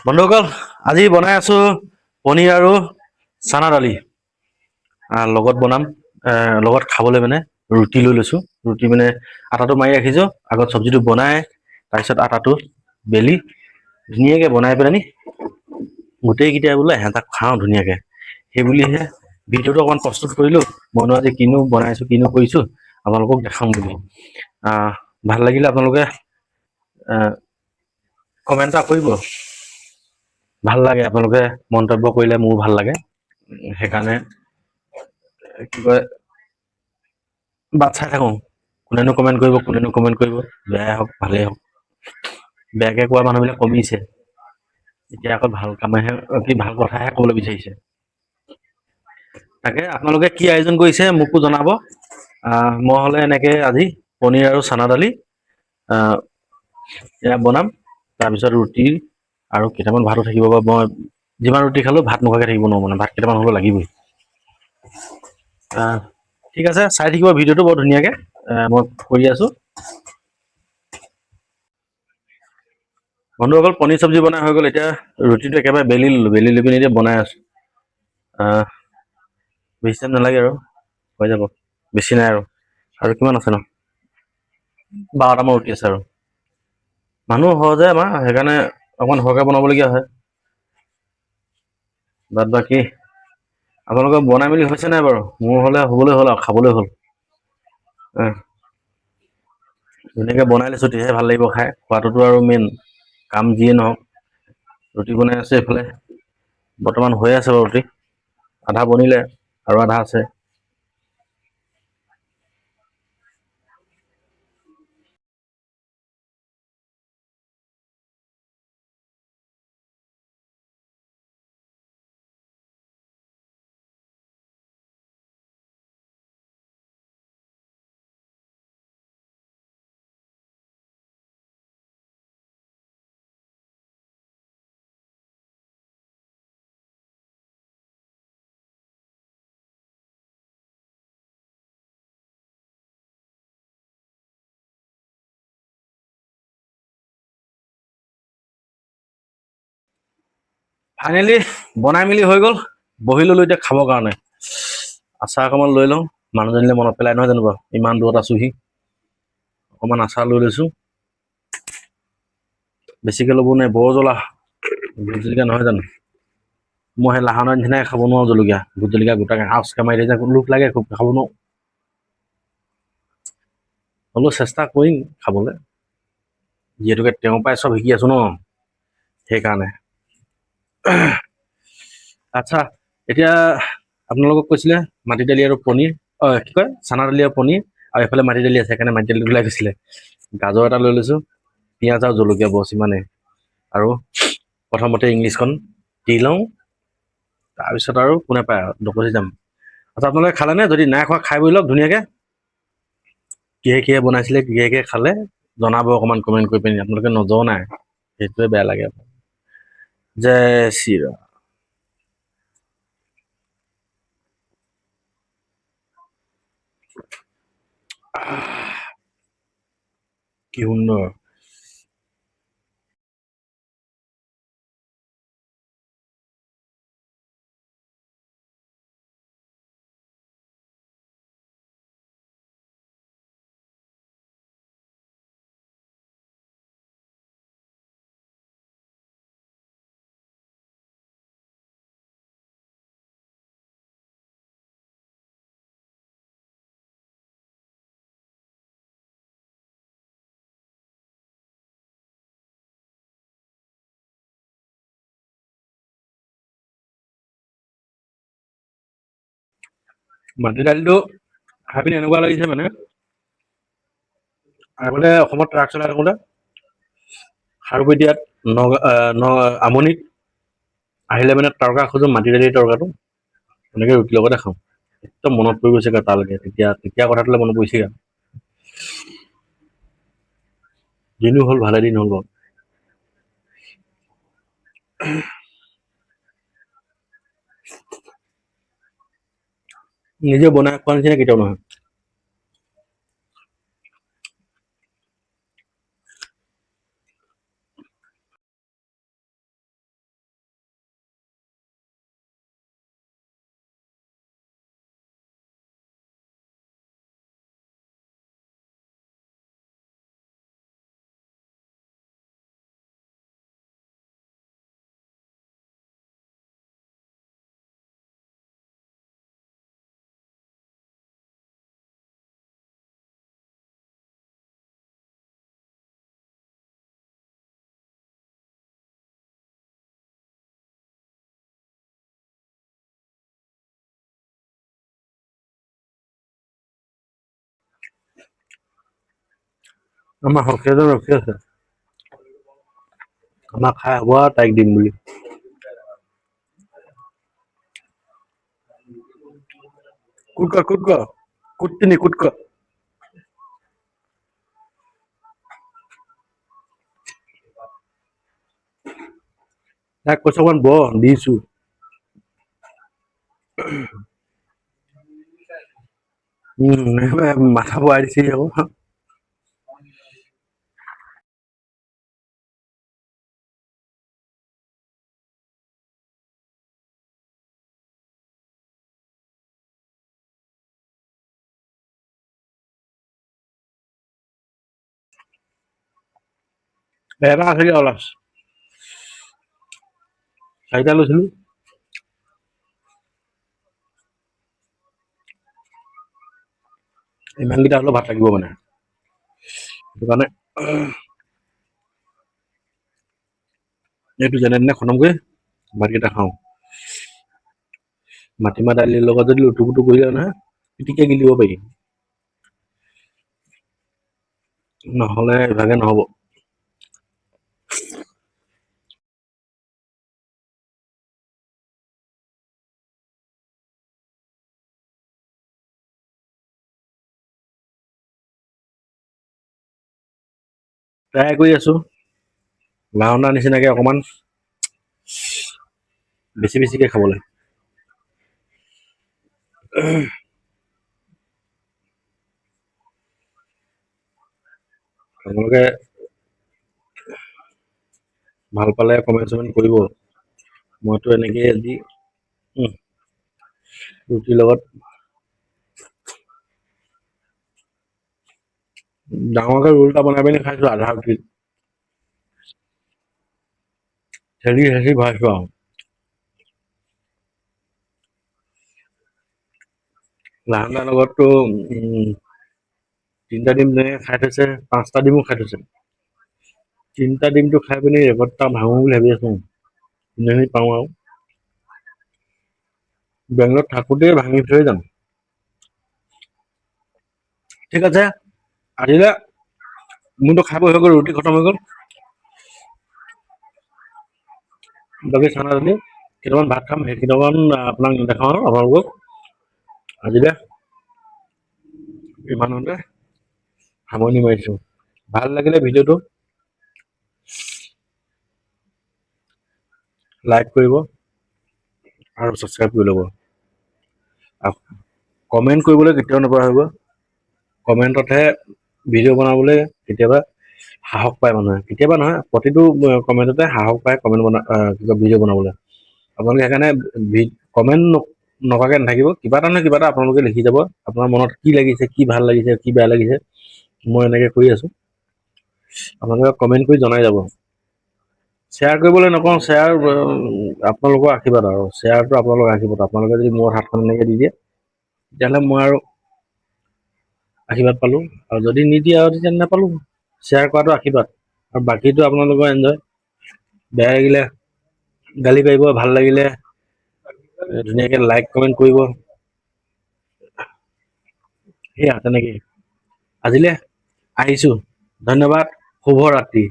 বন্ধুসকল আজি বনাই আছো পনীৰ আৰু চানা দালি লগত বনাম লগত খাবলৈ মানে ৰুটি লৈ লৈছো ৰুটি মানে আটাটো মাৰি ৰাখিছো আগত চব্জিটো বনাই তাৰপিছত আটাটো বেলি ধুনীয়াকৈ বনাই পেলানি গোটেইকেইটাই বোলে এহেঁতাক খাওঁ ধুনীয়াকৈ সেই বুলিহে ভিডিঅ'টো অকণমান প্ৰস্তুত কৰিলোঁ মইনো আজি কিনো বনাইছোঁ কিনো কৰিছোঁ আপোনালোকক দেখাম বুলি ভাল লাগিলে আপোনালোকে কমেণ্ট এটা কৰিব ভাল লাগে আপোনালোকে মন্তব্য কৰিলে মোৰ ভাল লাগে সেইকাৰণে কি কয় বাট চাই থাকোঁ কোনেনো কমেণ্ট কৰিব বেয়াই হওক ভালেই হওক বেয়াকৈ কোৱা মানুহবিলাক কমিছে এতিয়া আকৌ ভাল কামেহে কি ভাল কথাহে ক'বলৈ বিচাৰিছে তাকে আপোনালোকে কি আয়োজন কৰিছে মোকো জনাব মই হ'লে এনেকৈ আজি পনীৰ আৰু চানা দালি এয়া বনাম তাৰপিছত ৰুটি আৰু কেইটামান ভাতো থাকিব বা মই যিমান ৰুটি খালেও ভাত নোখোৱাকৈ থাকিব নোৱাৰোঁ মানে ভাত কেইটামান হ'লেও লাগিবই ঠিক আছে চাই থাকিব ভিডিঅ'টো বৰ ধুনীয়াকৈ মই কৰি আছোঁ বন্ধুসকল পনীৰ চব্জি বনাই হৈ গ'ল এতিয়া ৰুটিটো একেবাৰে বেলি ল'লোঁ বেলি লৈ পিনি এতিয়া বনাই আছোঁ বেছি টাইম নালাগে আৰু হৈ যাব বেছি নাই আৰু কিমান আছে ন 12টামান ৰুটি আছে আৰু মানুহ সহজ যে আমাৰ সেইকাৰণে অকণমান সৰহকৈ বনাবলগীয়া হয় বাদ বাকী আপোনালোকৰ বনাই মেলি হৈছে নাই বাৰু মোৰ হ'লে হ'বলৈ হ'ল আৰু খাবলৈ হ'ল ধুনীয়াকৈ বনাই লৈছোঁ তেতিয়াহে ভাল লাগিব খাই খোৱাটোতো আৰু মেইন কাম যিয়ে নহওক ৰুটি বনাই আছোঁ এইফালে বৰ্তমান হৈ আছে বাৰু ৰুটি আধা বনিলে আৰু আধা আছে ফাইনেলি বনাই মেলি হৈ গ'ল বহি ল'লোঁ এতিয়া খাবৰ কাৰণে আচাৰ অকণমান লৈ লওঁ মানুহজনীলৈ মনত পেলাই নহয় জানো বাৰু ইমান দূৰত আছোঁহি অকণমান আচাৰ লৈ লৈছোঁ বেছিকৈ ল'ব নাই বৰ জ্বলা ভোট জলকীয়া নহয় জানো মই সেই লাহনৰ নিচিনাকৈ খাব নোৱাৰোঁ জলকীয়া ভোট জলকীয়া গোটাকৈ আচকৈ মাৰি দিয়ে লোভ লাগে খুব খাব নোৱাৰোঁ হ'লেও চেষ্টা কৰিম খাবলৈ যিহেতুকে তেওঁৰ পৰাই চব শিকি আছোঁ ন সেইকাৰণে আচ্ছা এতিয়া আপোনালোকক কৈছিলে মাটি দালি আৰু পনীৰ কি কয় চানা দালি আৰু পনীৰ আৰু এইফালে মাটি দালি আছে সেইকাৰণে মাটি দালি ওলাই গৈছিলে গাজৰ এটা লৈ লৈছোঁ পিঁয়াজ আৰু জলকীয়া বছ ইমানেই আৰু প্ৰথমতে ইংলিছখন দি লওঁ তাৰপিছত আৰু কোনে পায় আৰু দকচি যাম আচ্ছা আপোনালোকে খালেনে যদি নাই খোৱা খাই বৈ লওক ধুনীয়াকৈ কিহে বনাইছিলে কিহে খালে জনাব অকণমান কমেণ্ট কৰি পিনি আপোনালোকে নজনাই সেইটোৱে বেয়া লাগে জয় শ্ৰীৰাম কি সুন্দৰ মাটি দালিটো খাই পিনি এনেকুৱা লাগিছে মানে আগতে অসমত ট্ৰাক চলাই থাকোঁতে খাৰুপেটীয়াত আমনিত আহিলে মানে তৰকা খোজোঁ মাটি দালিৰ তৰকাটো এনেকৈ ৰুটিৰ লগতে খাওঁ একদম মনত পৰি গৈছেগৈ তালৈকে তেতিয়া কথাটোলৈ মনত পৰিছেগৈ দিনো হ'ল ভালে দিন হ'ল বাৰু নিজে বনাই খোৱা নিচিনা কেতিয়াও নহয় আমাৰ সখীজন ৰখি আছে আমাক খাই হ'ব আৰু তাইক দিম বুলি। কুটক কুটকিনি কুটক তাক কৈছো অকমান দিছো মাথা বৰাই দিছে আকৌ এটা আছিলে অলপ চাৰিটা লৈছিলো ইমানকেইটা হ'লেও ভাত লাগিব মানে সেইটো কাৰণে এইটো যেনে তেনে খতম কৰি ভাতকেইটা খাওঁ মাটিমাহ দালিৰ লগত যদি লুটু পুটু কৰি দিয় নহয় পিটিকে গিলিব পাৰি নহলে ইভাগে নহব ট্ৰাই কৰি আছো লাওনা নিচিনাকে অকমান বেছিকে খাবলৈ আপোনালোকে ভাল পালে কমেণ্ট চমেণ্ট কৰিব মইতো এনেকে আজি ৰুটিৰ লগত ডাঙৰকে ৰোল এটা বনাই পিনি খাইছো আধা ৰুটিত হেৰি ভৰাইছো আৰু লাহনাৰ লগততো তিনিটা ডিম যেনেকে খাই থৈছে 5টা ডিমো খাই থৈছে 3টা ডিমটো খাই পিনি ৰেকৰ্ডটা ভাঙো বুলি ভাবি আছো যিখিনি পাওঁ আৰু বেংগলত থাকোঁতেই ভাঙি থৈ যাম ঠিক আছে আহিলে মোৰতো খাব হৈ গ'ল ৰুটি খতম হৈ গ'ল বাকী চানা দালি কেইটামান ভাত খাম সেই কেইটামান আপোনাক নেদেখাওঁ আৰু আপোনালোকক আজিলে ইমানতে সামৰণি মাৰিছো ভাল লাগিলে ভিডিঅ'টো লাইক কৰিব আৰু ছাবস্ক্ৰাইব কৰি ল'ব কমেণ্ট কৰিবলৈ কেতিয়াও নপৰা হ'ব কমেণ্টতহে ভিডিঅ' বনাবলৈ কেতিয়াবা সাহস পায় মানুহে কেতিয়াবা নহয় প্ৰতিটো কমেণ্টতে সাহস পায় কমেণ্ট ভিডিঅ' বনাবলৈ আপোনালোকে সেইকাৰণে কমেণ্ট নকৰাকে নাথাকিব কিবা এটা নহয় কিবা এটা আপোনালোকে লিখি যাব আপোনাৰ মনত কি লাগিছে কি ভাল লাগিছে কি বেয়া লাগিছে মই এনেকে কৰি আছো আপোনালোকে কমেণ্ট কৰি জনাই যাব শ্বেয়াৰ কৰিবলৈ নকওঁ শ্বেয়াৰ আপোনালোকৰ আশীৰ্বাদ আৰু শ্বেয়াৰটো আপোনালোকৰ আশীৰ্বাদ আপোনালোকে যদি মোৰ হাতখন এনেকে দি দিয়ে তেতিয়াহ'লে মই আৰু আশীৰ্বাদ পালো আৰু যদি নিদিয়ে আৰু তেতিয়া নাপালো শ্বেয়াৰ কৰাটো আশীৰ্বাদ আৰু বাকীটো আপোনালোকৰ এনজয় বেয়া লাগিলে গালি পাৰিব ভাল লাগিলে ধুনীয়াকে লাইক কমেণ্ট কৰিব সেয়া তেনেকে আজিলে আহিছো ধন্যবাদ শুভ ৰাত্ৰি